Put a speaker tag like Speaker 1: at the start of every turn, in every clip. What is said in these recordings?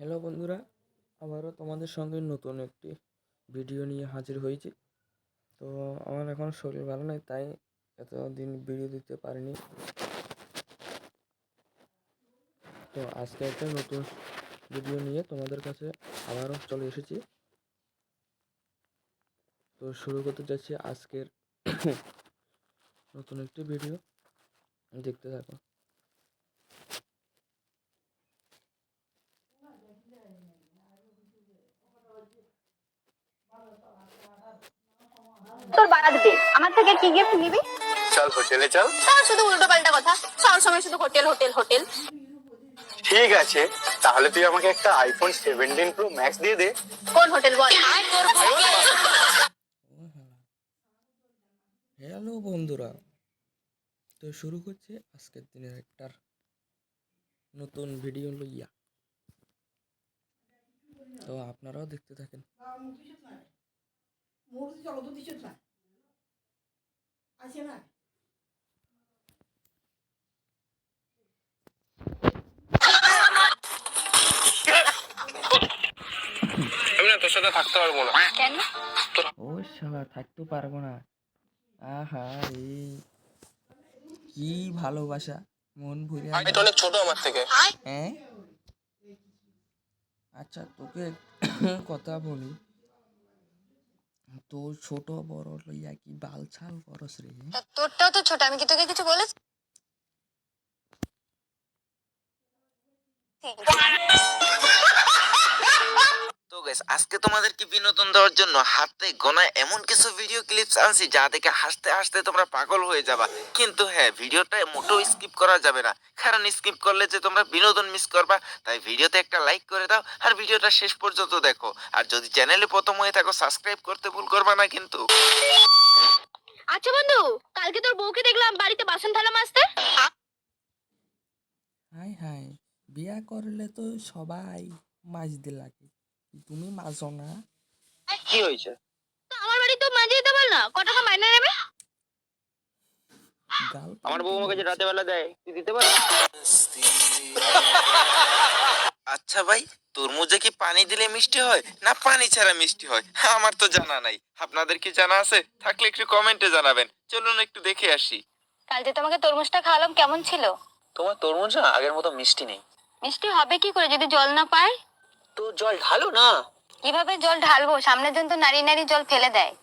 Speaker 1: Hello বন্ধুরা, আবারও তোমাদের সঙ্গে নতুন একটি ভিডিও নিয়ে হাজির হয়েছি। তো আমার এখন শরীর ভালো নয়, তাই এতদিন ভিডিও দিতে পারিনি। তো আজকে একটা নতুন ভিডিও নিয়ে তোমাদের কাছে আবারও চলে এসেছি। তো শুরু করতে যাচ্ছি আজকের নতুন একটি ভিডিও, দেখতে থাকো।
Speaker 2: তোর বারাত দে, আমার থেকে কি গিফট নিবি?
Speaker 3: চল হোটেলে চল।
Speaker 2: তাও শুধু উল্টো পাল্টা কথা, সব সময় শুধু হোটেল হোটেল হোটেল।
Speaker 3: ঠিক আছে, তাহলে তুই আমাকে একটা আইফোন 17 প্রো ম্যাক্স দিয়ে দে।
Speaker 2: কোন হোটেল বল?
Speaker 1: হ্যালো বন্ধুরা, তো শুরু করছি আজকের দিনের একটা নতুন ভিডিও লইয়া। তো আপনারাও দেখতে থাকেন।
Speaker 3: আমি না তোর সাথে থাকতে পারবো না।
Speaker 2: কেন?
Speaker 1: ও শালা, থাকতে পারবো না? আহা রে, কি ভালোবাসা, মন ভরে
Speaker 3: এটা অনেক ছোট আমার থেকে।
Speaker 1: হ্যাঁ। আচ্ছা, তোকে কথা বলি, তো ছোট বড় লইয়া কি বালছাল করস রে?
Speaker 2: তোরটাও তো ছোট, আমি কি তোকে কিছু বলেছি?
Speaker 4: তো গাইস, আজকে তোমাদেরকে বিনোদন দেওয়ার জন্য হাতে গোনা এমন কিছু ভিডিও ক্লিপস আনছি যা দেখে হাসতে হাসতে তোমরা পাগল হয়ে যাবা। কিন্তু হ্যাঁ, ভিডিওটা মোটেও স্কিপ করা যাবে না, কারণ স্কিপ করলে যে তোমরা বিনোদন মিস করবা। তাই ভিডিওতে একটা লাইক করে দাও আর ভিডিওটা শেষ পর্যন্ত দেখো। আর যদি চ্যানেলে প্রথম হয়ে থাকো, সাবস্ক্রাইব করতে ভুল করবা না কিন্তু।
Speaker 2: আচ্ছা বন্ধু, কালকে তোর বউকে দেখলাম বাড়িতে বাসন থালা মাজতে।
Speaker 1: হাই হাই, বিয়া করলে তো সবাই মাজতে লাগে, তুমি মাজো না?
Speaker 3: কি হয়েছে?
Speaker 2: তো আমার বাড়ি তো মাজিয়ে দিতে বল না, কত টাকা মাইনে নেবে?
Speaker 3: আমার বউ আমাকে যে রাতে বেলা দেয়, তুই দিতে পারবি?
Speaker 4: আচ্ছা ভাই, তরমুজে কি পানি দিলে মিষ্টি হয় না পানি ছাড়া মিষ্টি হয়? আমার তো জানা নাই, আপনাদের কি জানা আছে? থাকলে একটু কমেন্টে জানাবেন। চলুন একটু দেখে আসি।
Speaker 2: কাল যে তোমাকে তরমুজটা খাওয়ালাম, কেমন ছিল?
Speaker 3: তোমার তরমুজ না আগের মতো মিষ্টি নেই।
Speaker 2: মিষ্টি হবে কি করে যদি জল না পায়?
Speaker 3: তো জল ঢালো না।
Speaker 2: কিভাবে জল ঢালবো? সামনের জন তো নারী নারী জল ফেলে দেয়।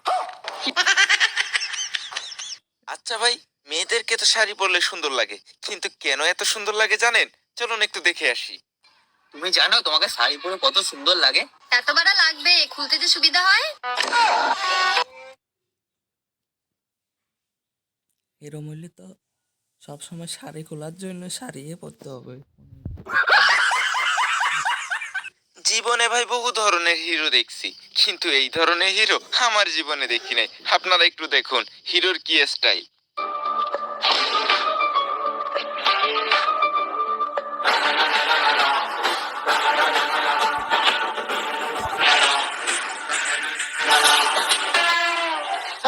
Speaker 4: আচ্ছা ভাই, মেয়েদেরকে তো শাড়ি পরলে সুন্দর লাগে, কিন্তু কেন এত সুন্দর লাগে জানেন? চলুন একটু দেখে আসি।
Speaker 3: তুমি জানো তোমাকে শাড়ি পরে কত সুন্দর লাগে?
Speaker 2: এত বাড়া লাগবে, খুলতে যে সুবিধা হয়।
Speaker 1: এরম হইলে তো সবসময় শাড়ি খোলার জন্য শাড়ি পরতে হবে।
Speaker 4: জীবনে ভাই বহু ধরনের হিরো দেখছি, কিন্তু এই ধরনের হিরো আমার জীবনে দেখি নাই। আপনারা একটু দেখুন হিরোর কি স্টাইল।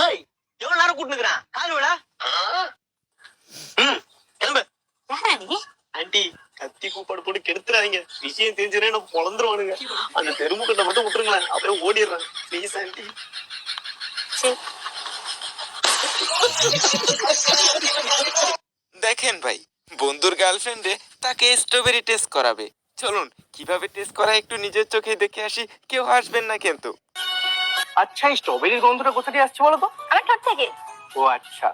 Speaker 3: ஏய், எவ்வளவு நேரம் கூட்டுனுக்குறான் கால் விடா. கிளம்பு. ஆண்டி, கத்தி கூப்பாடு போட்டு கெடுத்துறாதீங்க. விஷயம் தெரிஞ்சுனா என்ன பொழந்துருவானுங்க. அந்த தெருமுக்கட்டை மட்டும் விட்டுருங்களேன், அப்படியே ஓடிடுறேன். Please aunty.
Speaker 4: দেখেন ভাই, বন্ধুর গার্লফ্রেন্ডে তাকে স্ট্রবেরি টেস্ট করাবে। চলুন কিভাবে টেস্ট করা একটু নিজের চোখে দেখে আসি। কেউ হাসবেন না কিন্তু।
Speaker 3: আচ্ছা, এই স্ট্রবেরির গন্ধটা কোথা দিয়ে আসছে বলো তো?
Speaker 2: আমার ঠোঁট থেকে।
Speaker 3: ও আচ্ছা।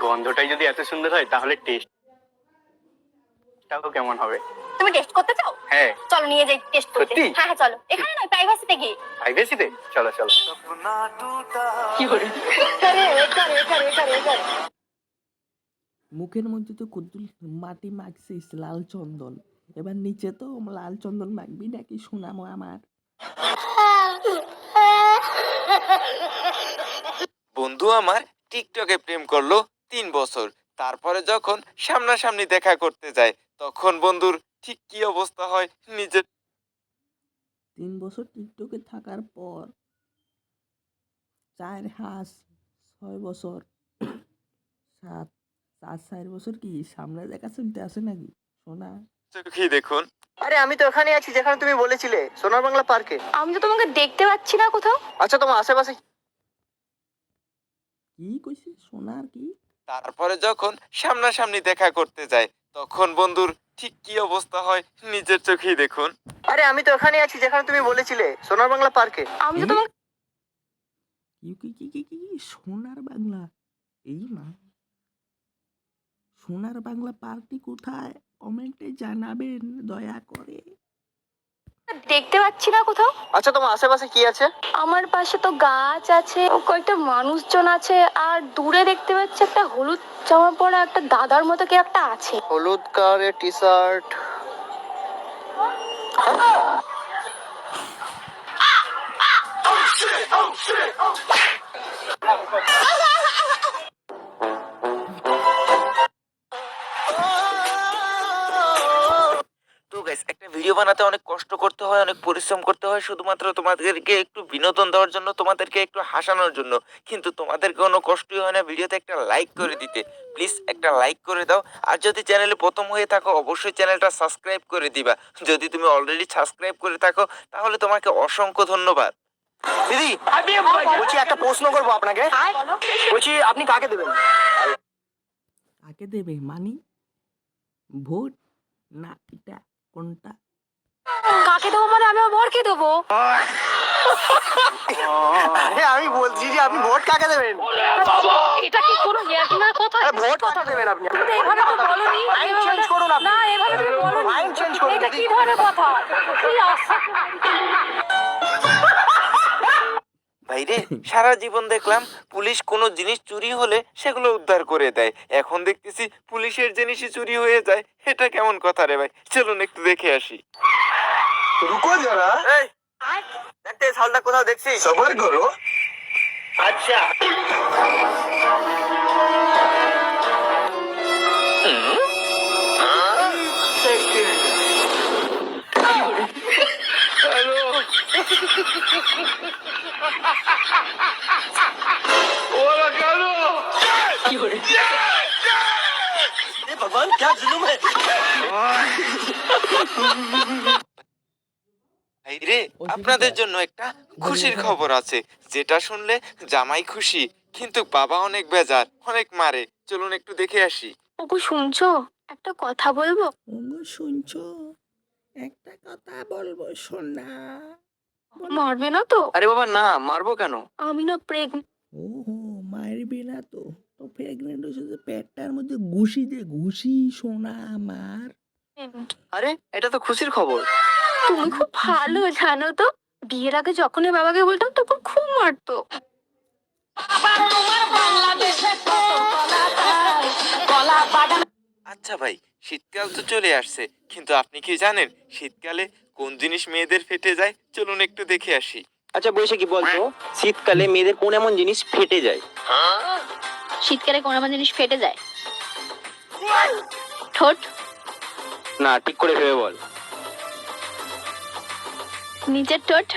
Speaker 3: গন্ধটাই যদি এত সুন্দর হয় তাহলে টেস্টটাও কেমন হবে?
Speaker 2: তুমি টেস্ট করতে চাও?
Speaker 3: হ্যাঁ।
Speaker 2: চলো নিয়ে যাই টেস্ট করতে।
Speaker 3: সত্যি?
Speaker 2: হ্যাঁ হ্যাঁ চলো, এখানে নয়, প্রাইভেসিতে গিয়ে।
Speaker 3: প্রাইভেসিতে? চলো চলো।
Speaker 2: কি করে?
Speaker 1: মুখের মধ্যে তো কুদ্দুল মাটি মাখছিস লাল চন্দন, এবার নিচে তো লাল চন্দন মাখবি নাকি সোনামো আমার?
Speaker 4: বন্ধু আমার টিকটকে প্রেম করলো 3 বছর। তারপরে যখন সামনাসামনি দেখা করতে যায়, তখন বন্ধুর ঠিক কি অবস্থা হয় নিজের।
Speaker 1: 3 বছর টিকটকে থাকার পর 4 হাঁস, 6 বছর, 7 4 বছর কি সামনে দেখা শুনতে আসে নাকি সোনা?
Speaker 4: চোখেই দেখুন।
Speaker 3: আরে আমি তো ওখানে আছি যেখানে তুমি বলেছিলে, সোনার বাংলা পার্কে।
Speaker 2: আমি তো তোমাকে দেখতে পাচ্ছি না কোথাও।
Speaker 3: আচ্ছা তোমার আশেপাশে
Speaker 1: কি কইছে সোনার কি?
Speaker 4: তারপরে যখন সামনাসামনি দেখা করতে যায় তখন বন্ধুর ঠিক কি অবস্থা হয় নিজের চোখেই দেখুন।
Speaker 3: আরে আমি তো ওখানে আছি যেখানে তুমি বলেছিলে, সোনার বাংলা পার্কে।
Speaker 2: আমি তো তোমাকে
Speaker 1: কি সোনার বাংলা? এই মা, সোনার বাংলা পার্টি কোথায়? কমেন্টে জানাবেন দয়া করে।
Speaker 2: দেখতে পাচ্ছি না কোথাও।
Speaker 3: আচ্ছা তোমার আশেপাশে কি আছে?
Speaker 2: আমার পাশে তো গাছ আছে, কয়েকটা মানুষজন আছে, আর দূরে দেখতে পাচ্ছি একটা হলুদ জামা পরা একটা দাদার মতো কে একটা আছে।
Speaker 3: হলুদ কালারের টি শার্ট।
Speaker 4: তো গাইস, একটা ভিডিও বানাতে অনেক কষ্ট করতে হয়, অনেক পরিশ্রম করতে হয় শুধুমাত্র তোমাদেরকে একটু বিনোদন দেওয়ার জন্য, তোমাদেরকে একটু হাসানোর জন্য। কিন্তু তোমাদের কোনো কষ্টই হয় না ভিডিওতে একটা লাইক করে দিতে। প্লিজ একটা লাইক করে দাও। আর যদি চ্যানেলে প্রথম হয়ে থাকো অবশ্যই চ্যানেলটা সাবস্ক্রাইব করে দিবা। যদি তুমি অলরেডি সাবস্ক্রাইব করে থাকো তাহলে তোমাকে অসংখ্য ধন্যবাদ।
Speaker 3: দিদি বলছি একটা প্রশ্ন করবো আপনাকে। বলছি আপনি কাকে দেবেন?
Speaker 1: কাকে দেবে মানি? ভোট না এটা কোনটা?
Speaker 2: কাকে দেবো মানে আমি আমার বরকে দেবো।
Speaker 3: আরে আমি বলছি যে আপনি ভোট কাকে দেবেন?
Speaker 2: এটা কি কোনো ইয়ার্কির কথা?
Speaker 3: আরে ভোট কথা দেবেন আপনি?
Speaker 2: তুমি তো এভাবে তো বলোনি।
Speaker 3: মাইন্ড চেঞ্জ করুন আপনি।
Speaker 2: না, এভাবে তুমি বলোনি।
Speaker 3: মাইন্ড চেঞ্জ করুন।
Speaker 2: এটা কি ধরনের কথা? তুই
Speaker 4: ভাইরে, সারা জীবন দেখলাম পুলিশ কোনো জিনিস চুরি হলে সেগুলো উদ্ধার করে দেয়, এখন দেখতেছি পুলিশের জিনিসই চুরি হয়ে যায়। এটা কেমন কথা রে ভাই? চলুন একটু দেখে আসি।
Speaker 3: রুকো যারা। এই দেখতে সালটা কোথাও দেখছি? সবার করো। আচ্ছা भगवान क्या जुलूम है।
Speaker 4: ভাইরে, আপনাদের জন্য একটা খুশির খবর আছে, যেটা শুনলে জামাই খুশি কিন্তু বাবা অনেক বেজার, অনেক মারে। চলুন একটু দেখে আসি।
Speaker 2: ওগো শুনছো? একটা কথা বলবো?
Speaker 1: ওগো শুনছো? একটা কথা বলবো সোনা।
Speaker 2: মারবে না তো?
Speaker 3: আরে বাবা না, মারবো কেন?
Speaker 2: আমি না প্রেগনেন্ট।
Speaker 1: ওহো, মারবি না তো? তো প্রেগনেন্ট হয়েছে যে পেটটার মধ্যে ঘুষি দে, ঘুষি সোনা আমার।
Speaker 3: আরে এটা তো খুশির খবর।
Speaker 2: তুমি খুব ভালো জানো তো, বিয়ের আগে যখনই বাবাকে বলতাম তখন খুব মারতো।
Speaker 4: আচ্ছা ভাই, শীতকাল তো চলে আসছে, কিন্তু আপনি কি জানেন শীতকালে কোন জিনিস মেয়েদের ফেটে যায়? চলুন একটু দেখে আসি।
Speaker 3: আচ্ছা বৈশাখী কি বলতো, শীতকালে মেয়েদের কোন এমন জিনিস ফেটে যায়?
Speaker 2: শীতকালে কোন আমার জিনিস ফেটে যায়? ঠোঁট।
Speaker 3: না, ঠিক করে ভেবে বল।
Speaker 2: নিচের ঠোঁট।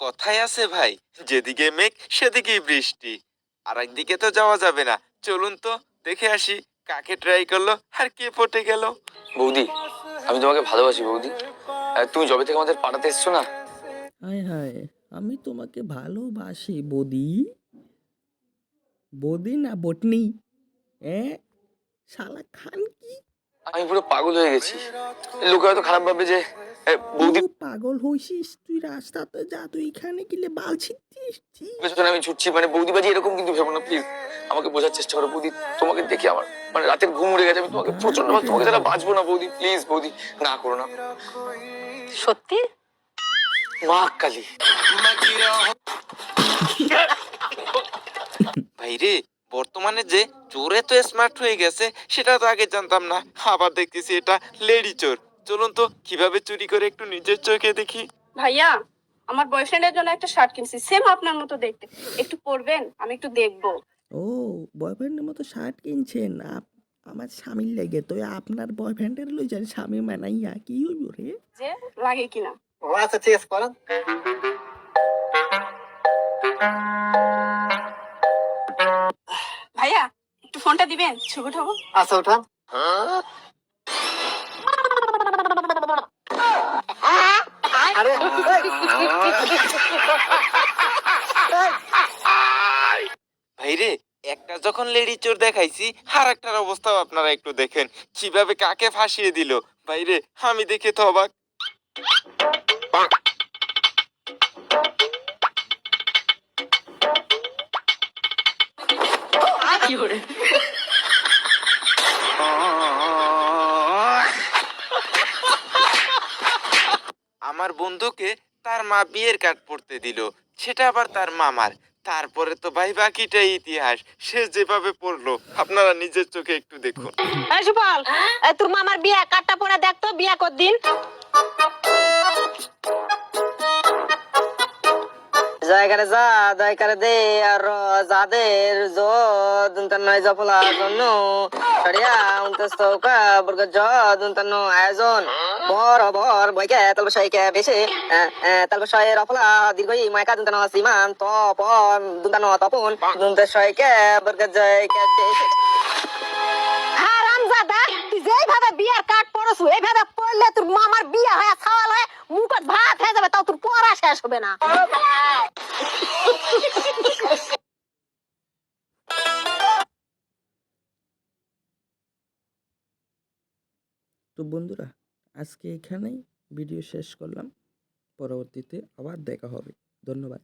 Speaker 4: কথায় আছে ভাই, যেদিকে মেঘ সেদিকেই বৃষ্টি। আর একদিকে তো যাওয়া যাবে না। চলুন তো দেখে আসি কাকে ট্রাই করলো আর কে পটে গেল।
Speaker 5: বৌদি, আমি তোমাকে ভালোবাসি বৌদি। তুমি যবে থেকে আমাদের পাঠাতে এসছো না,
Speaker 1: হায় হায়, আমি তোমাকে ভালোবাসি বদি। বদি না বটনি? শালা খান কি?
Speaker 5: আমি পুরো পাগল হয়ে গেছি। লোকে হয়তো খারাপ ভাববে যে বৌদি
Speaker 1: তুই পাগল হইছিস? তুই রাস্তাতে যা, তুই এখানে গেলে বাল ছিটছিস।
Speaker 5: পেছনে আমি ছুটছি, মানে বৌদি বাজি এরকম কিন্তু ভেবো না প্লিজ। আমাকে বোঝার চেষ্টা করো বৌদি। তোমাকে দেখে আমার মানে রাতের ঘুম উড়ে গেছে। আমি তোমাকে প্রচন্ড তোমাকে ছাড়া বাঁচবো না বৌদি, প্লিজ বৌদি, না করো না।
Speaker 2: সত্যি?
Speaker 5: মা কালী।
Speaker 4: ভাইরে, বর্তমানে যে চোরে তো স্মার্ট হয়ে গেছে সেটা তো আগে জানতাম না, আবার দেখতেছি এটা লেডি চোর। চলুন তো কিভাবে চুরি করে একটু নিজের চোখে দেখি।
Speaker 6: ভাইয়া, আমার বয়ফ্রেন্ডের জন্য একটা শার্ট কিনছি, সেম আপনার মতো দেখতে। একটু পরবেন, আমি একটু দেখবো।
Speaker 1: ও, বয়ফ্রেন্ডের মতো শার্ট কিনছেন? আমার স্বামীর লেগে তো আপনার বয়ফ্রেন্ডের লই যান স্বামী মানাইয়া কি হইব রে?
Speaker 6: যে লাগে কিনা।
Speaker 3: ও আচ্ছা ঠিক আছে করেন।
Speaker 6: ভাইয়া একটু ফোনটা দিবেন, ছবি উঠাবো।
Speaker 3: আচ্ছা ওঠা। আরে
Speaker 4: ভাইরে, একটা যখন লেডি চোর দেখাইছি, আর একটার অবস্থাও আপনারা একটু দেখেন কিভাবে কাকে ফাঁসিয়ে দিল। ভাইরে, আমি দেখে তো অবাক। আমার বন্ধুকে তার মা বিয়ের কার্ড পড়তে দিল, সেটা আবার তার মামার। তারপরে তো ভাই বাকিটাই ইতিহাস। সে যেভাবে পড়লো আপনারা নিজের চোখে একটু দেখুন।
Speaker 7: এই সুপাল, এই তোর মামার বিয়ে কার্ডটা পরে দেখ তো, বিয়ে কতদিন।
Speaker 8: জায়গারে যা দয়কারে দে আর যাদের যদুন্তান্ন জফলা জন্য সরিয়া উন্তস্তৌকা বর্গ যদুন্তান্ন আয়োজন বর বর বইকে তালব সইকে বেশে তালব সয়ে রফলা দীর্ঘই মাইকা দুন্তান্ন সীমান তপ দুন্তান্ন তপন দুন্তে সইকে বর্গ জয়কে
Speaker 7: হারামজাদা, তুই যেইভাবে বিয়ের কার্ড পড়ছু এইভাবে পড়লে তোর মামার বিয়ে হয়ে ছাওয়াল হয়ে মুখত ভাত হয়ে যাবে, তাও তোর পড়া শেষ হবে না।
Speaker 1: তো বন্ধুরা, আজকে এখানেই ভিডিও শেষ করলাম। পরবর্তীতে আবার দেখা হবে। ধন্যবাদ।